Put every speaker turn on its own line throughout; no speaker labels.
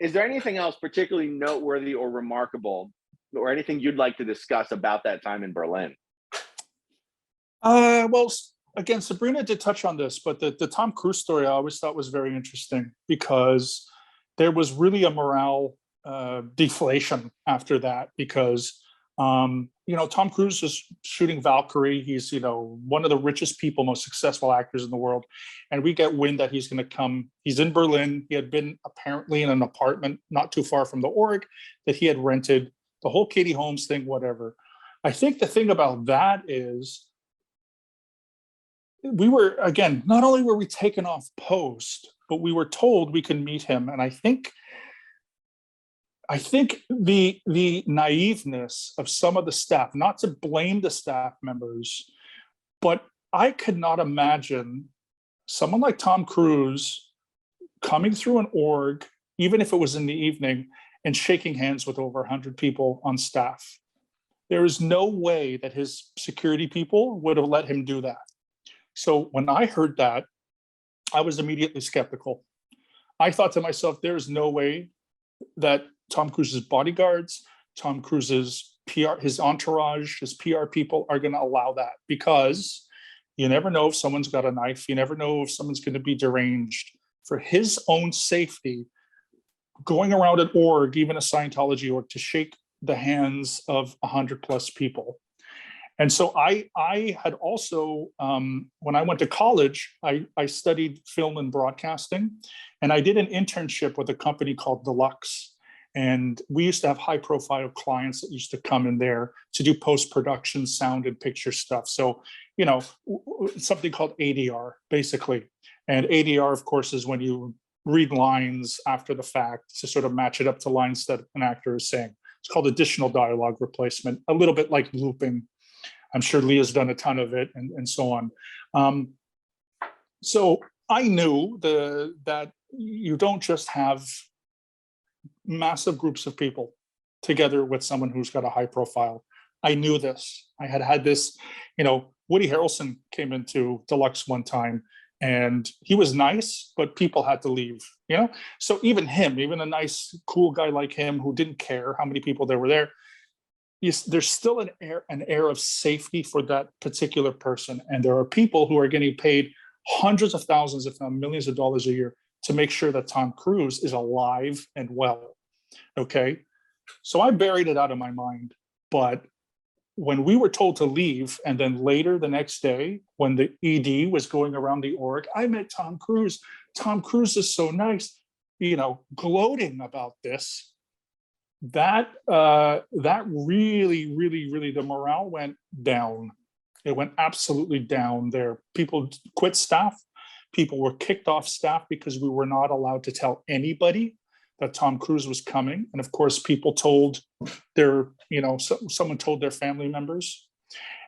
is there anything else particularly noteworthy or remarkable, or anything you'd like to discuss about that time in Berlin?
Well, again, Sabrina did touch on this, but the Tom Cruise story I always thought was very interesting because there was really a morale deflation after that because Tom Cruise is shooting Valkyrie. He's one of the richest people, most successful actors in the world, and we get wind that he's going to come. He's in Berlin. He had been apparently in an apartment not too far from the org that he had rented. The whole Katie Holmes thing, whatever. I think the thing about that is, we were, again, not only were we taken off post, but we were told we could meet him. And I think the naiveness of some of the staff, not to blame the staff members, but I could not imagine someone like Tom Cruise coming through an org, even if it was in the evening, and shaking hands with over 100 people on staff. There is no way that his security people would have let him do that. So when I heard that, I was immediately skeptical. I thought to myself, there's no way that Tom Cruise's bodyguards, Tom Cruise's PR, his entourage, his PR people are going to allow that, because you never know if someone's got a knife. You never know if someone's going to be deranged. For his own safety, going around an org, even a Scientology org, to shake the hands of 100+ people. And so I had also, when I went to college, I studied film and broadcasting, and I did an internship with a company called Deluxe. And we used to have high profile clients that used to come in there to do post-production sound and picture stuff. So, something called ADR, basically. And ADR, of course, is when you read lines after the fact to sort of match it up to lines that an actor is saying. It's called additional dialogue replacement, a little bit like looping. I'm sure Leah's done a ton of it, and so on. So I knew that you don't just have massive groups of people together with someone who's got a high profile. I knew this. I had this, Woody Harrelson came into Deluxe one time, and he was nice, but people had to leave, So even him, even a nice, cool guy like him who didn't care how many people there were there, there's still an air of safety for that particular person. And there are people who are getting paid hundreds of thousands, if not millions of dollars a year to make sure that Tom Cruise is alive and well. Okay. So I buried it out of my mind. But when we were told to leave, and then later the next day, when the ED was going around the org, I met Tom Cruise. Tom Cruise is so nice, gloating about this. That really, really, really, the morale went down. It went absolutely down there. People quit staff. People were kicked off staff because we were not allowed to tell anybody that Tom Cruise was coming. And of course, people told someone told their family members.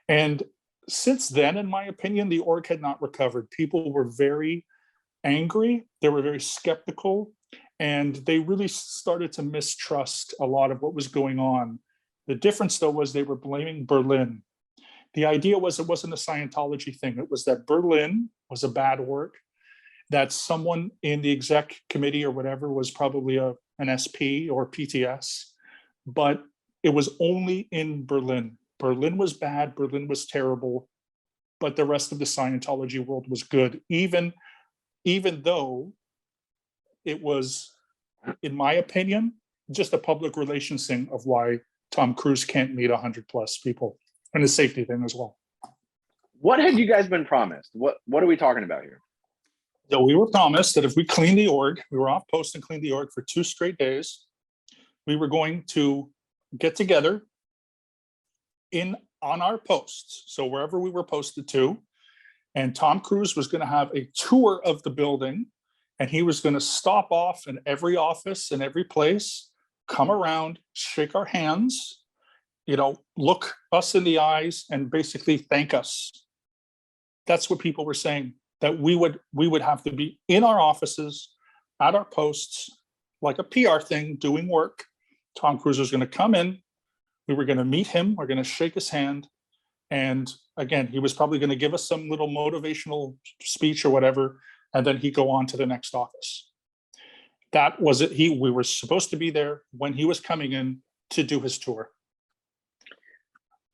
And since then, in my opinion, the org had not recovered. People were very angry. They were very skeptical. And they really started to mistrust a lot of what was going on. The difference, though, was they were blaming Berlin. The idea was it wasn't a Scientology thing. It was that Berlin was a bad org, that someone in the exec committee or whatever was probably an SP or PTS, but it was only in Berlin. Berlin was bad. Berlin was terrible. But the rest of the Scientology world was good, even though it was, in my opinion, just a public relations thing of why Tom Cruise can't meet 100+ people, and a safety thing as well.
What had you guys been promised? What are we talking about here?
So we were promised that if we cleaned the org, we were off post and cleaned the org for 2 straight days, we were going to get together on our posts, so wherever we were posted to, and Tom Cruise was going to have a tour of the building. And he was going to stop off in every office and every place, come around, shake our hands, look us in the eyes, and basically thank us. That's what people were saying, that we would have to be in our offices, at our posts, like a PR thing, doing work. Tom Cruise was going to come in. We were going to meet him. We're going to shake his hand. And again, he was probably going to give us some little motivational speech or whatever. And then he'd go on to the next office. that was it. We were supposed to be there when he was coming in to do his tour.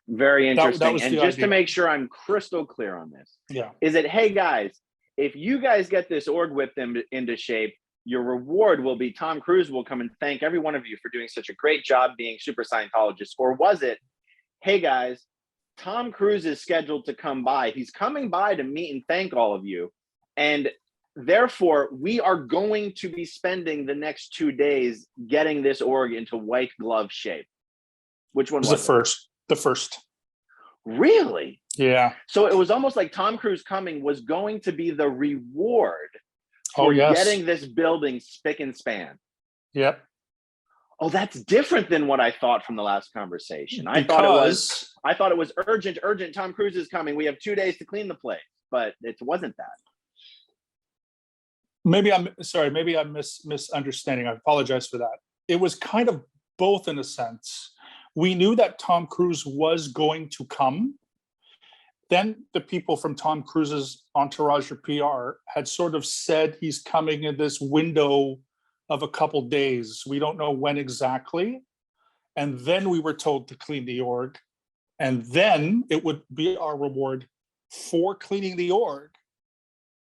Very interesting.
was
and
the
just
idea.
to make sure I'm crystal clear on this,
Yeah.
is it, hey guys, if you guys get this org whipped into shape, your reward will be Tom Cruise will come and thank every one of you for doing such a great job being super Scientologists? Or was it, hey guys, Tom Cruise is scheduled to come by. He's coming by to meet and thank all of you. And therefore, we are going to be spending the next 2 days getting this org into white glove shape. Which one was
the
it?
first? The first.
Really?
Yeah.
So it was almost like Tom Cruise coming was going to be the reward for getting this building spick and span.
Yep.
Oh, that's different than what I thought from the last conversation. I thought it was urgent. Tom Cruise is coming. We have 2 days to clean the place, but it wasn't that.
Maybe I'm sorry. Maybe I'm misunderstanding. I apologize for that. It was kind of both in a sense. We knew that Tom Cruise was going to come. Then the people from Tom Cruise's entourage or PR had sort of said he's coming in this window of a couple days. We don't know when exactly. And then we were told to clean the org. And then it would be our reward for cleaning the org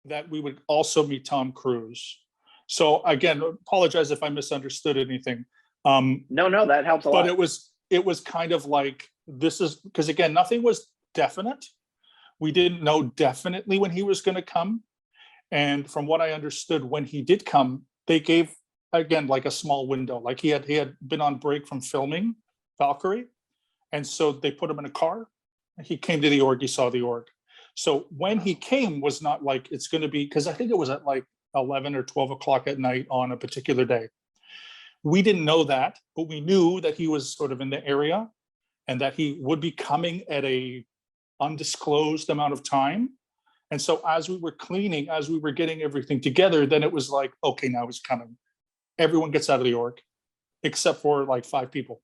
that we would also meet Tom Cruise. So again, apologize if I misunderstood anything.
No, that helps a lot.
But it was kind of like, this is, because again, nothing was definite. We didn't know definitely when he was going to come. And from what I understood, when he did come, they gave, again, like a small window, like he had been on break from filming Valkyrie. And so they put him in a car. He came to the org, he saw the org. So when he came was not like it's going to be, because I think it was at like 11 or 12 o'clock at night on a particular day. We didn't know that, but we knew that he was sort of in the area and that he would be coming at a undisclosed amount of time. And so as we were cleaning, as we were getting everything together, then it was like, okay, now he's coming. Everyone gets out of the org, except for like 5 people.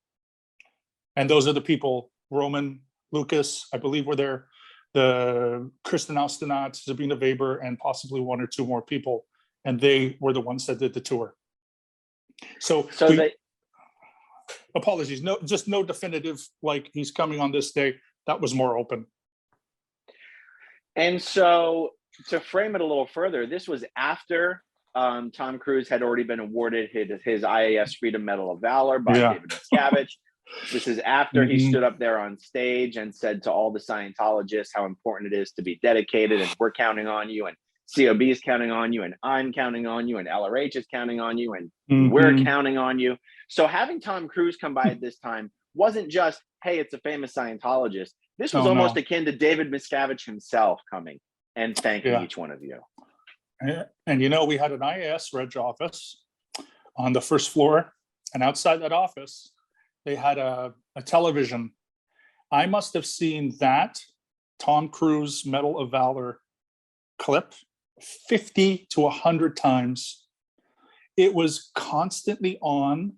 And those are the people, Roman, Lucas, I believe were there, the Kristen Austinat, Sabina Weber, and possibly 1 or 2 more people. And they were the ones that did the tour. So apologies, no definitive, like he's coming on this day. That was more open.
And so to frame it a little further, this was after Tom Cruise had already been awarded his IAS Freedom Medal of Valor by David Miscavige. This is after he stood up there on stage and said to all the Scientologists how important it is to be dedicated, and we're counting on you, and COB is counting on you, and I'm counting on you, and LRH is counting on you, and we're counting on you. So having Tom Cruise come by at this time wasn't just, hey, it's a famous Scientologist. This was almost akin to David Miscavige himself coming and thanking each one of you.
And we had an IAS Reg office on the first floor, and outside that office, they had a television. I must have seen that Tom Cruise Medal of Valor clip 50 to 100 times. It was constantly on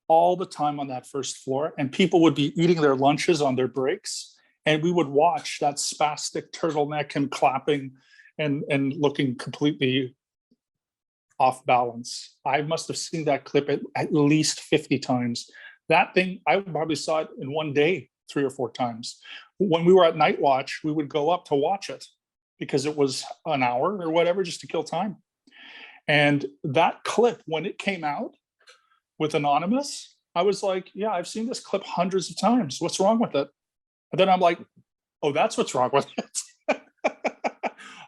all the time on that first floor, and people would be eating their lunches on their breaks, and we would watch that spastic turtleneck, him clapping and looking completely off balance. I must have seen that clip at least 50 times. That thing, I probably saw it in one day 3 or 4 times. When we were at Night Watch, we would go up to watch it because it was an hour or whatever, just to kill time. And that clip, when it came out with Anonymous, I was like, yeah, I've seen this clip hundreds of times. What's wrong with it? And then I'm like, oh, that's what's wrong with it.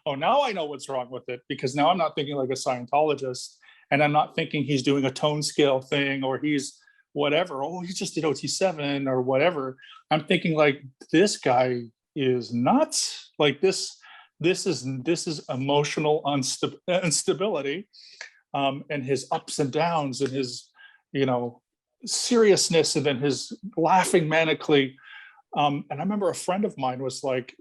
Oh, now I know what's wrong with it, because now I'm not thinking like a Scientologist, and I'm not thinking he's doing a tone scale thing or he's whatever. Oh, he just did OT7 or whatever. I'm thinking like, this guy is nuts. Like this is emotional instability, and his ups and downs, and his seriousness, and then his laughing manically. And I remember a friend of mine was like,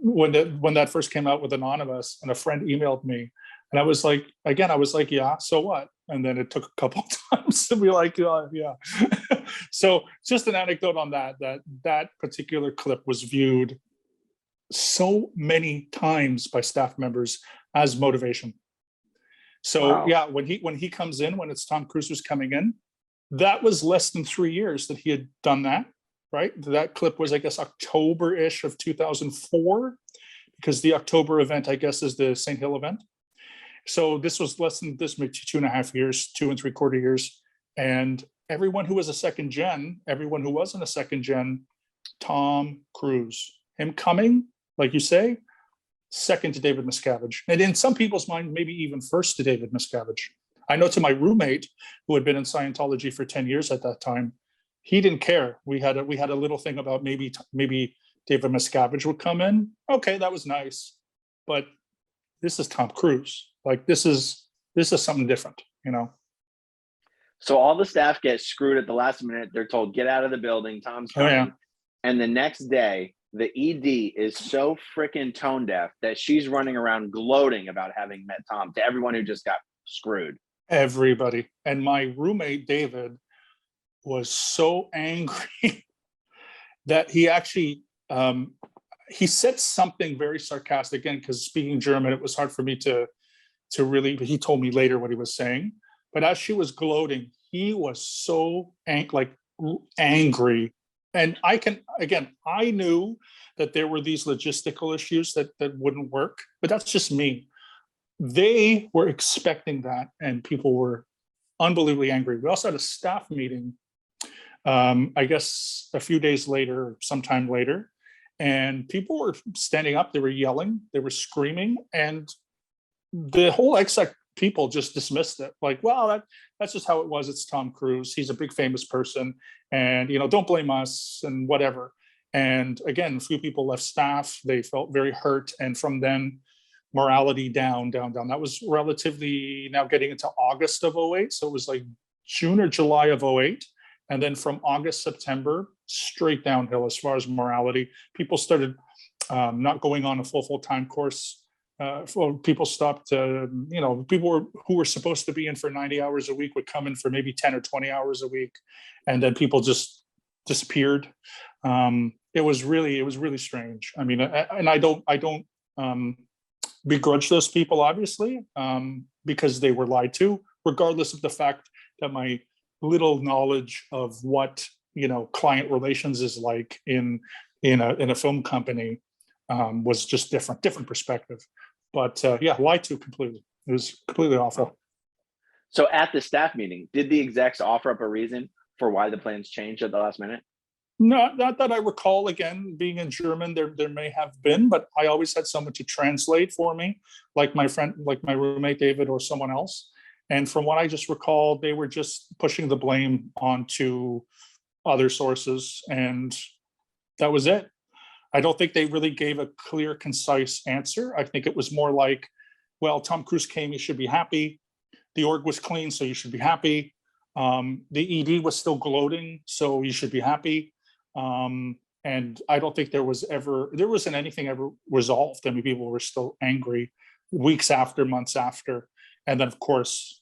when that first came out with Anonymous, and a friend emailed me, and I was like, yeah, so what? And then it took a couple of times to be like, yeah. So just an anecdote on that particular clip was viewed so many times by staff members as motivation. So
Wow.
yeah, when he comes in, when it's Tom Cruise was coming in, that was less than 3 years that he had done that, right? That clip was, I guess, October-ish of 2004, because the October event, I guess, is the St. Hill event. So this was less than this, maybe 2.5 years, 2 3/4 years. And everyone who was a second gen, everyone who wasn't a second gen, Tom Cruise, him coming, like you say, second to David Miscavige. And in some people's mind, maybe even first to David Miscavige. I know to my roommate, who had been in Scientology for 10 years at that time, he didn't care. We had a little thing about maybe David Miscavige would come in. Okay, that was nice. But this is Tom Cruise. Like this is something different, you know.
So all the staff get screwed at the last minute. They're told, get out of the building. Tom's coming.
Oh, yeah.
And the next day, the ED is so freaking tone deaf that she's running around gloating about having met Tom to everyone who just got screwed.
Everybody. And my roommate, David, was so angry that he actually, he said something very sarcastic. Again, because speaking German, it was hard for me to really, he told me later what he was saying. But as she was gloating, he was so angry. And I knew that there were these logistical issues that wouldn't work, but that's just me. They were expecting that, and people were unbelievably angry. We also had a staff meeting, I guess a few days later, sometime later, and people were standing up, they were yelling, they were screaming, and the whole exec people just dismissed it, like, well, that's just how it was. It's Tom Cruise. He's a big famous person, and don't blame us and whatever. And again, a few people left staff. They felt very hurt, and from then, morality down. That was relatively now getting into August of 2008. So it was like June or July of 2008, and then from August, September, straight downhill as far as morality. People started not going on a full-time course. People stopped, people who were supposed to be in for 90 hours a week would come in for maybe 10 or 20 hours a week. And then people just disappeared. It was really strange. I mean, and I don't begrudge those people, obviously, because they were lied to, regardless of the fact that my little knowledge of what, client relations is like in a film company was just different perspective. But yeah, lied to completely. It was completely awful.
So at the staff meeting, did the execs offer up a reason for why the plans changed at the last minute?
Not that I recall. Again, being in German, there may have been, but I always had someone to translate for me, like my friend, like my roommate David, or someone else. And from what I just recall, they were just pushing the blame onto other sources, and that was it. I don't think they really gave a clear, concise answer. I think it was more like, well, Tom Cruise came, you should be happy. The org was clean, so you should be happy. The ED was still gloating, so you should be happy. And I don't think there wasn't anything ever resolved. I mean, people were still angry weeks after, months after. And then, of course,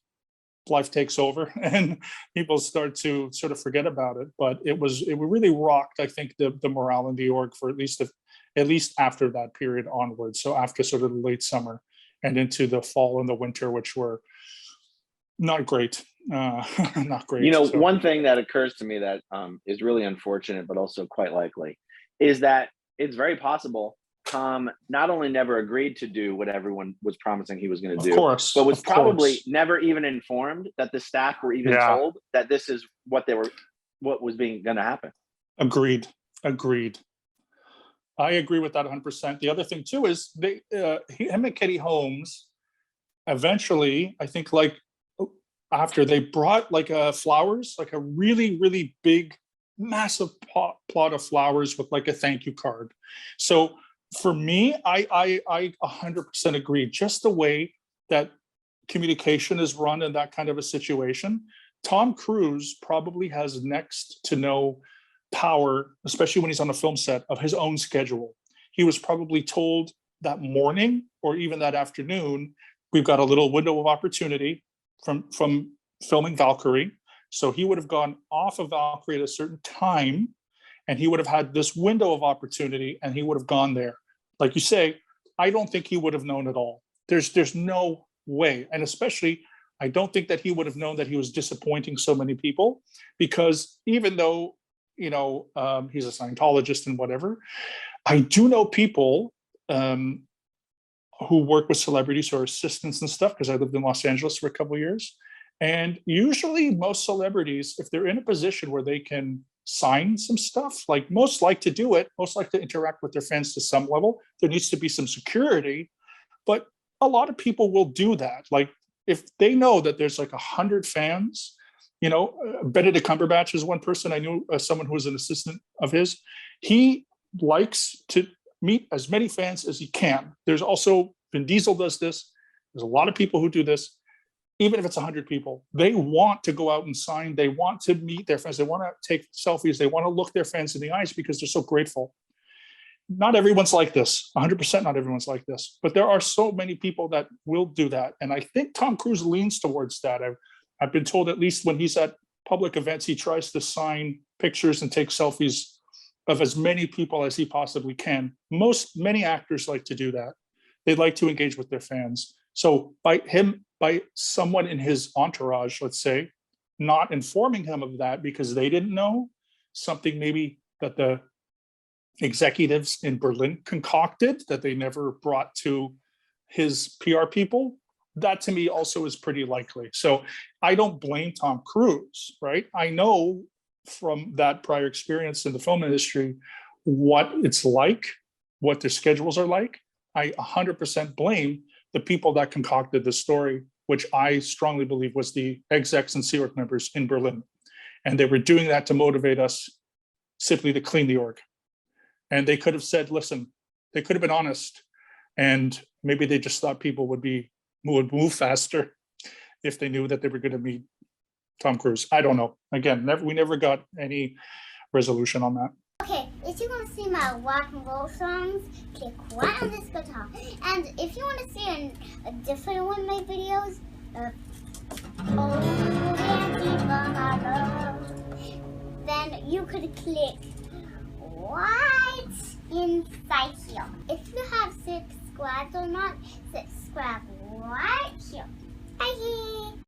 life takes over and people start to sort of forget about it. But it really rocked, I think, the morale in the org for at least after that period onwards. So after sort of the late summer and into the fall and the winter, which were not great. Not great.
One thing that occurs to me that is really unfortunate, but also quite likely, is that it's very possible Tom not only never agreed to do what everyone was promising he was going to do, but was probably never even informed that the staff were even told that this is what was going to happen. Agreed.
I agree with that 100%. The other thing too is him and Katie Holmes eventually, I think, like after they brought like flowers, like a really, really big, massive plot of flowers with like a thank you card. So for me, I 100% agree. Just the way that communication is run in that kind of a situation, Tom Cruise probably has next to no power, especially when he's on a film set, of his own schedule. He was probably told that morning or even that afternoon, we've got a little window of opportunity from filming Valkyrie. So he would have gone off of Valkyrie at a certain time, and he would have had this window of opportunity, and he would have gone there. Like you say, I don't think he would have known at all. There's no way. And especially, I don't think that he would have known that he was disappointing so many people, because even though, he's a Scientologist and whatever, I do know people who work with celebrities or assistants and stuff, because I lived in Los Angeles for a couple of years. And usually most celebrities, if they're in a position where they can sign some stuff, like most like to do it, most like to interact with their fans to some level, there needs to be some security. But a lot of people will do that. Like if they know that there's like 100 fans, Benedict Cumberbatch is one person. I knew someone who was an assistant of his. He likes to meet as many fans as he can. There's also, Vin Diesel does this. There's a lot of people who do this. Even if it's 100 people, they want to go out and sign. They want to meet their fans. They want to take selfies. They want to look their fans in the eyes because they're so grateful. Not everyone's like this. 100% not everyone's like this. But there are so many people that will do that. And I think Tom Cruise leans towards that. I've been told, at least when he's at public events, he tries to sign pictures and take selfies of as many people as he possibly can. Many actors like to do that. They like to engage with their fans. So by someone in his entourage, let's say, not informing him of that because they didn't know, something maybe that the executives in Berlin concocted that they never brought to his PR people, that to me also is pretty likely. So I don't blame Tom Cruise, right? I know from that prior experience in the film industry what it's like, what their schedules are like. I 100% blame the people that concocted the story, which I strongly believe was the execs and Sea Org members in Berlin. And they were doing that to motivate us simply to clean the org. And they could have said, listen, they could have been honest. And maybe they just thought people would move faster if they knew that they were going to meet Tom Cruise. I don't know. Again, we never got any resolution on that.
Okay, if you want to see my rock and roll songs, click right on this guitar. And if you want to see a different one of my videos, then you could click right inside here. If you have subscribed or not, subscribe